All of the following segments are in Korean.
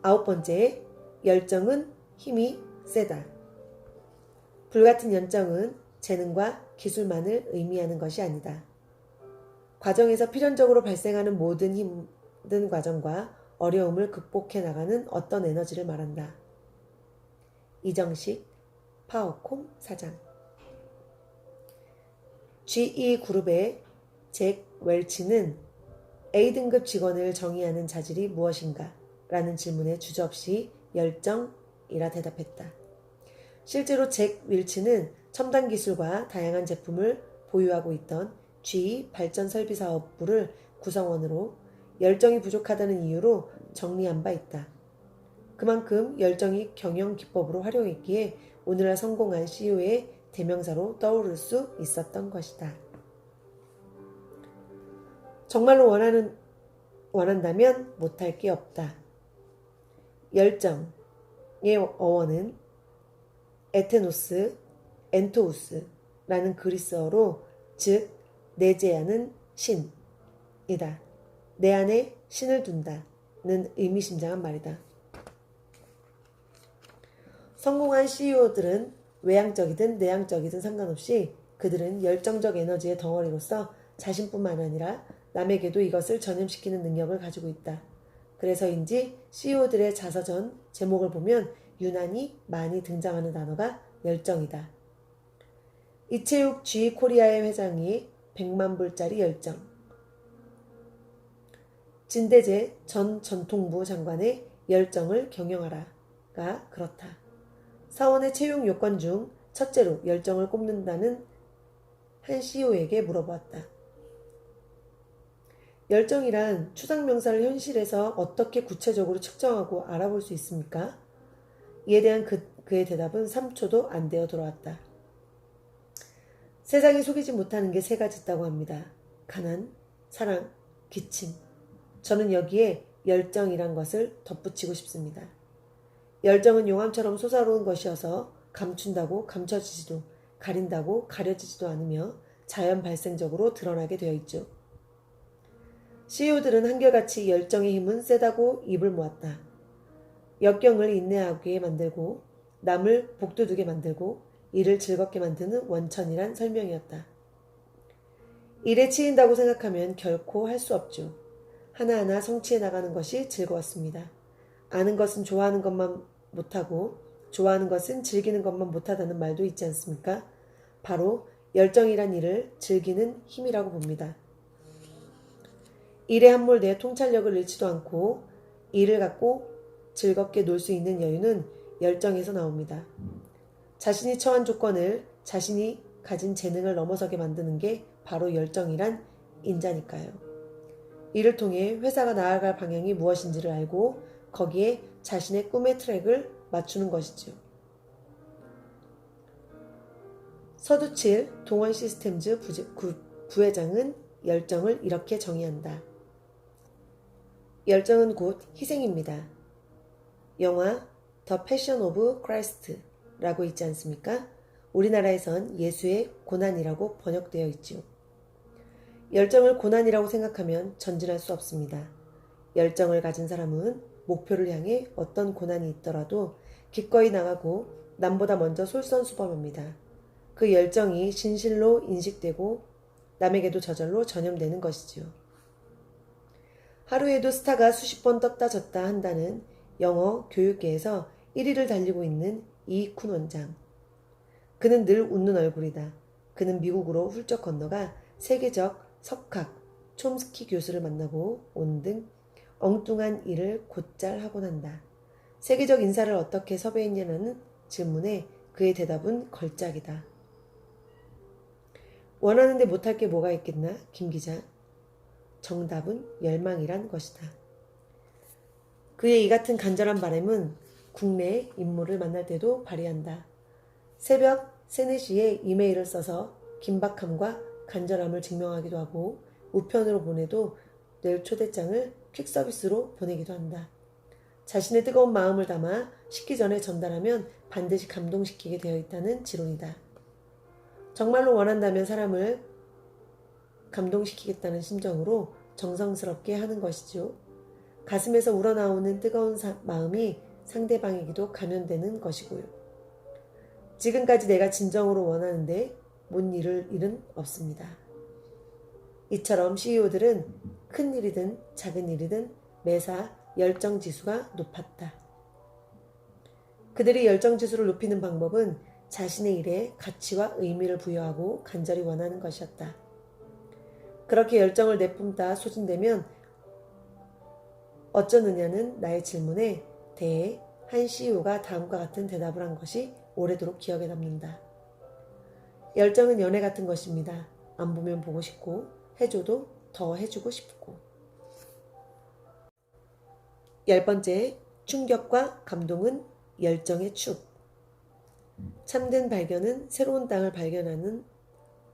9번째, 열정은 힘이 세다. 불같은 열정은 재능과 기술만을 의미하는 것이 아니다. 과정에서 필연적으로 발생하는 모든 힘든 과정과 어려움을 극복해 나가는 어떤 에너지를 말한다. 이정식 파워콤 사장. GE 그룹의 잭 웰치는 A등급 직원을 정의하는 자질이 무엇인가? 라는 질문에 주저없이 열정이라 대답했다. 실제로 잭 웰치는 첨단 기술과 다양한 제품을 보유하고 있던 GE 발전설비사업부를 구성원으로 열정이 부족하다는 이유로 정리한 바 있다. 그만큼 열정이 경영 기법으로 활용했기에 오늘날 성공한 CEO의 대명사로 떠오를 수 있었던 것이다. 정말로 원한다면 못할 게 없다. 열정의 어원은 엔토우스라는 그리스어로 즉 내재하는 신이다. 내 안에 신을 둔다는 의미심장한 말이다. 성공한 CEO들은 외향적이든 내향적이든 상관없이 그들은 열정적 에너지의 덩어리로서 자신뿐만 아니라 남에게도 이것을 전염시키는 능력을 가지고 있다. 그래서인지 CEO들의 자서전 제목을 보면 유난히 많이 등장하는 단어가 열정이다. 이채욱 GE코리아의 회장이 100만 불짜리 열정. 진대재 전 전통부 장관의 열정을 경영하라가 그렇다. 사원의 채용 요건 중 첫째로 열정을 꼽는다는 한 CEO에게 물어보았다. 열정이란 추상명사를 현실에서 어떻게 구체적으로 측정하고 알아볼 수 있습니까? 이에 대한 그의 대답은 3초도 안 되어 돌아왔다. 세상이 속이지 못하는 게 3가지 있다고 합니다. 가난, 사랑, 기침. 저는 여기에 열정이란 것을 덧붙이고 싶습니다. 열정은 용암처럼 솟아오르는 것이어서 감춘다고 감춰지지도 가린다고 가려지지도 않으며 자연 발생적으로 드러나게 되어 있죠. CEO들은 한결같이 열정의 힘은 세다고 입을 모았다. 역경을 인내하게 만들고 남을 복돋우게 만들고 일을 즐겁게 만드는 원천이란 설명이었다. 일에 치인다고 생각하면 결코 할 수 없죠. 하나하나 성취해 나가는 것이 즐거웠습니다. 아는 것은 좋아하는 것만 못하고 좋아하는 것은 즐기는 것만 못하다는 말도 있지 않습니까? 바로 열정이란 일을 즐기는 힘이라고 봅니다. 일에 함몰돼 통찰력을 잃지도 않고 일을 갖고 즐겁게 놀 수 있는 여유는 열정에서 나옵니다. 자신이 처한 조건을 자신이 가진 재능을 넘어서게 만드는 게 바로 열정이란 인자니까요. 이를 통해 회사가 나아갈 방향이 무엇인지를 알고 거기에 자신의 꿈의 트랙을 맞추는 것이죠. 서두칠 동원시스템즈 부회장은 열정을 이렇게 정의한다. 열정은 곧 희생입니다. 영화 The Passion of Christ라고 있지 않습니까? 우리나라에선 예수의 고난이라고 번역되어 있죠. 열정을 고난이라고 생각하면 전진할 수 없습니다. 열정을 가진 사람은 목표를 향해 어떤 고난이 있더라도 기꺼이 나가고 남보다 먼저 솔선수범합니다. 그 열정이 진실로 인식되고 남에게도 저절로 전염되는 것이지요. 하루에도 스타가 수십 번 떴다 졌다 한다는 영어 교육계에서 1위를 달리고 있는 이쿤 원장. 그는 늘 웃는 얼굴이다. 그는 미국으로 훌쩍 건너가 세계적 석학, 촘스키 교수를 만나고 온 등 엉뚱한 일을 곧잘 하곤 한다. 세계적 인사를 어떻게 섭외했냐는 질문에 그의 대답은 걸작이다. 원하는데 못할 게 뭐가 있겠나, 김 기자? 정답은 열망이란 것이다. 그의 이 같은 간절한 바람은 국내의 인물을 만날 때도 발휘한다. 새벽 3, 4시에 이메일을 써서 긴박함과 간절함을 증명하기도 하고 우편으로 보내도 늘 초대장을 퀵서비스로 보내기도 한다. 자신의 뜨거운 마음을 담아 식기 전에 전달하면 반드시 감동시키게 되어 있다는 지론이다. 정말로 원한다면 사람을 감동시키겠다는 심정으로 정성스럽게 하는 것이죠. 가슴에서 우러나오는 뜨거운 마음이 상대방에게도 감염되는 것이고요. 지금까지 내가 진정으로 원하는데 못 이룰 일은 없습니다. 이처럼 CEO들은 큰 일이든 작은 일이든 매사 열정 지수가 높았다. 그들이 열정 지수를 높이는 방법은 자신의 일에 가치와 의미를 부여하고 간절히 원하는 것이었다. 그렇게 열정을 내뿜다 소진되면 어쩌느냐는 나의 질문에 대해 한 CEO가 다음과 같은 대답을 한 것이 오래도록 기억에 남는다. 열정은 연애 같은 것입니다. 안 보면 보고 싶고 해줘도 더 해주고 싶고. 10번째, 충격과 감동은 열정의 축. 참된 발견은 새로운 땅을 발견하는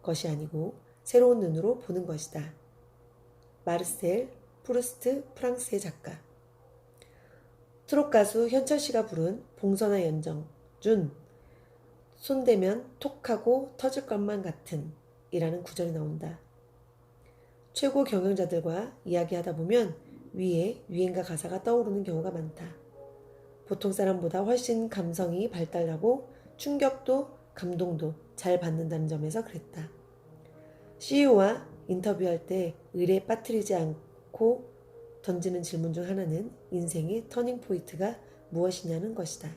것이 아니고 새로운 눈으로 보는 것이다. 마르셀 프루스트, 프랑스의 작가. 트롯 가수 현철 씨가 부른 봉선화 연정 손대면 톡하고 터질 것만 같은 이라는 구절이 나온다. 최고 경영자들과 이야기하다 보면 위에 유행가 가사가 떠오르는 경우가 많다. 보통 사람보다 훨씬 감성이 발달하고 충격도 감동도 잘 받는다는 점에서 그랬다. CEO와 인터뷰할 때 의뢰에 빠뜨리지 않고 던지는 질문 중 하나는 인생의 터닝 포인트가 무엇이냐는 것이다.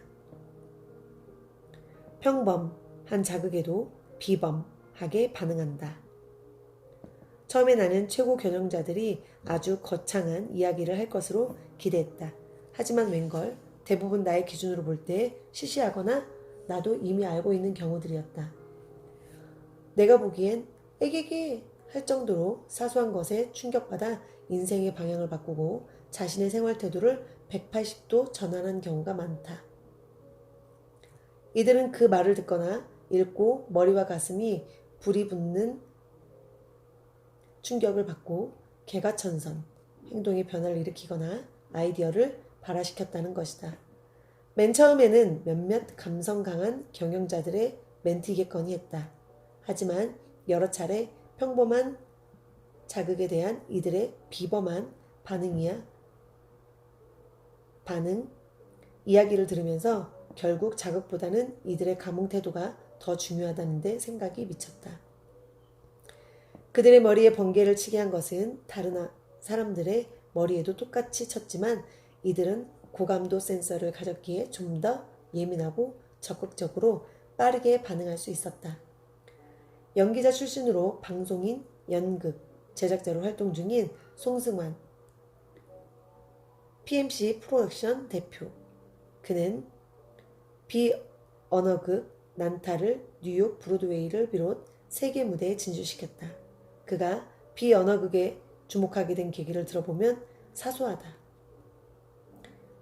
평범한 자극에도 비범하게 반응한다. 처음에 나는 최고 경영자들이 아주 거창한 이야기를 할 것으로 기대했다. 하지만 웬걸 대부분 나의 기준으로 볼 때 시시하거나 나도 이미 알고 있는 경우들이었다. 내가 보기엔 에게게 할 정도로 사소한 것에 충격받아 인생의 방향을 바꾸고 자신의 생활 태도를 180도 전환한 경우가 많다. 이들은 그 말을 듣거나 읽고 머리와 가슴이 불이 붙는 충격을 받고 개가천선, 행동의 변화를 일으키거나 아이디어를 발화시켰다는 것이다. 맨 처음에는 몇몇 감성 강한 경영자들의 멘트이겠거니 했다. 하지만 여러 차례 평범한 자극에 대한 이들의 비범한 이야기를 들으면서 결국 자극보다는 이들의 감흥 태도가 더 중요하다는 데 생각이 미쳤다. 그들의 머리에 번개를 치게 한 것은 다른 사람들의 머리에도 똑같이 쳤지만 이들은 고감도 센서를 가졌기에 좀 더 예민하고 적극적으로 빠르게 반응할 수 있었다. 연기자 출신으로 방송인, 연극, 제작자로 활동 중인 송승환, PMC 프로덕션 대표. 그는 비언어극 난타를 뉴욕 브로드웨이를 비롯 세계 무대에 진출시켰다. 그가 비언어극에 주목하게 된 계기를 들어보면 사소하다.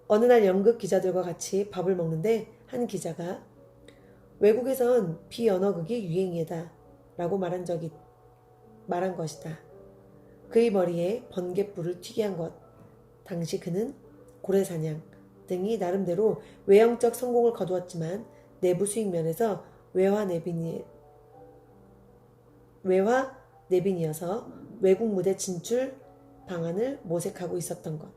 어느 날 연극 기자들과 같이 밥을 먹는데 한 기자가 외국에선 비언어극이 유행이다 라고 말한 것이다. 그의 머리에 번갯불을 튀게 한 것. 당시 그는 고래사냥 등이 나름대로 외형적 성공을 거두었지만 내부 수익 면에서 외화 내빈이어서 외국 무대 진출 방안을 모색하고 있었던 것.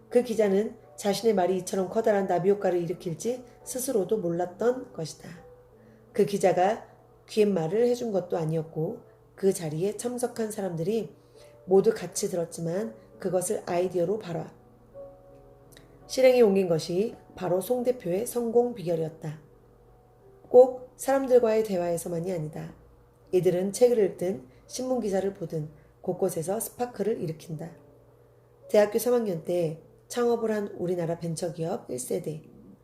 그 기자는 자신의 말이 이처럼 커다란 나비 효과를 일으킬지 스스로도 몰랐던 것이다. 그 기자가 귀옛말을 해준 것도 아니었고 그 자리에 참석한 사람들이 모두 같이 들었지만 그것을 아이디어로 발화, 실행에 옮긴 것이 바로 송 대표의 성공 비결이었다. 꼭 사람들과의 대화에서만이 아니다. 이들은 책을 읽든 신문기사를 보든 곳곳에서 스파크를 일으킨다. 대학교 3학년 때 창업을 한 우리나라 벤처기업 1세대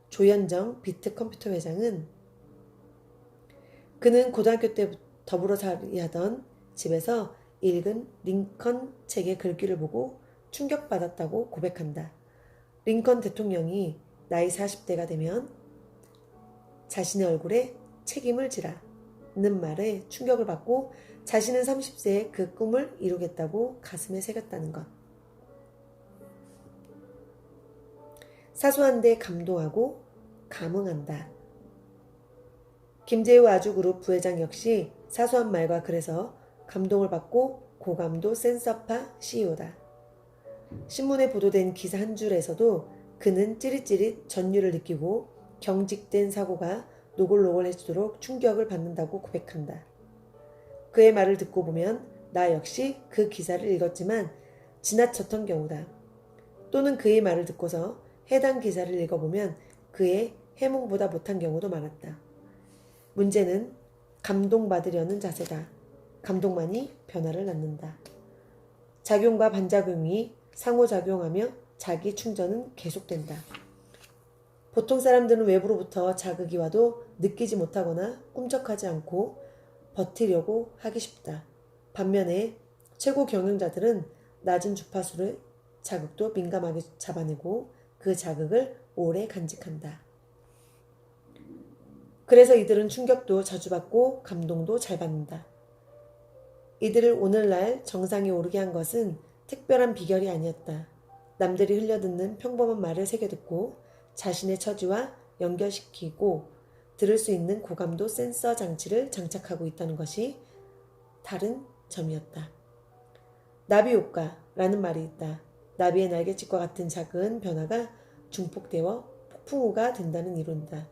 조현정 비트컴퓨터 회장은 그는 고등학교 때 더불어살이하던 집에서 읽은 링컨 책의 글귀를 보고 충격받았다고 고백한다. 링컨 대통령이 나이 40대가 되면 자신의 얼굴에 책임을 지라는 말에 충격을 받고 자신은 30세에 그 꿈을 이루겠다고 가슴에 새겼다는 것. 사소한데 감동하고 감흥한다. 김재우 아주그룹 부회장 역시 사소한 말과 글에서 감동을 받고 고감도 센서파 CEO다. 신문에 보도된 기사 한 줄에서도 그는 찌릿찌릿 전율을 느끼고 경직된 사고가 노골노골해지도록 충격을 받는다고 고백한다. 그의 말을 듣고 보면 나 역시 그 기사를 읽었지만 지나쳤던 경우다. 또는 그의 말을 듣고서 해당 기사를 읽어보면 그의 해몽보다 못한 경우도 많았다. 문제는 감동받으려는 자세다. 감동만이 변화를 낳는다. 작용과 반작용이 상호작용하며 자기 충전은 계속된다. 보통 사람들은 외부로부터 자극이 와도 느끼지 못하거나 꿈쩍하지 않고 버티려고 하기 쉽다. 반면에 최고 경영자들은 낮은 주파수를 자극도 민감하게 잡아내고 그 자극을 오래 간직한다. 그래서 이들은 충격도 자주 받고 감동도 잘 받는다. 이들을 오늘날 정상에 오르게 한 것은 특별한 비결이 아니었다. 남들이 흘려듣는 평범한 말을 새겨듣고 자신의 처지와 연결시키고 들을 수 있는 고감도 센서 장치를 장착하고 있다는 것이 다른 점이었다. 나비 효과라는 말이 있다. 나비의 날갯짓과 같은 작은 변화가 중폭되어 폭풍우가 된다는 이론이다.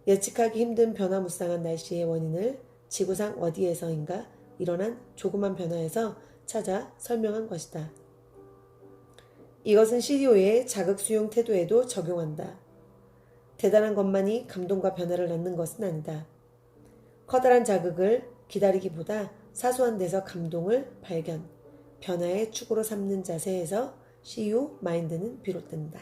예측하기 힘든 변화무쌍한 날씨의 원인을 지구상 어디에서인가 일어난 조그만 변화에서 찾아 설명한 것이다. 이것은 CDO의 자극 수용 태도에도 적용한다. 대단한 것만이 감동과 변화를 낳는 것은 아니다. 커다란 자극을 기다리기보다 사소한 데서 감동을 발견, 변화의 축으로 삼는 자세에서 CU 마인드는 비롯된다.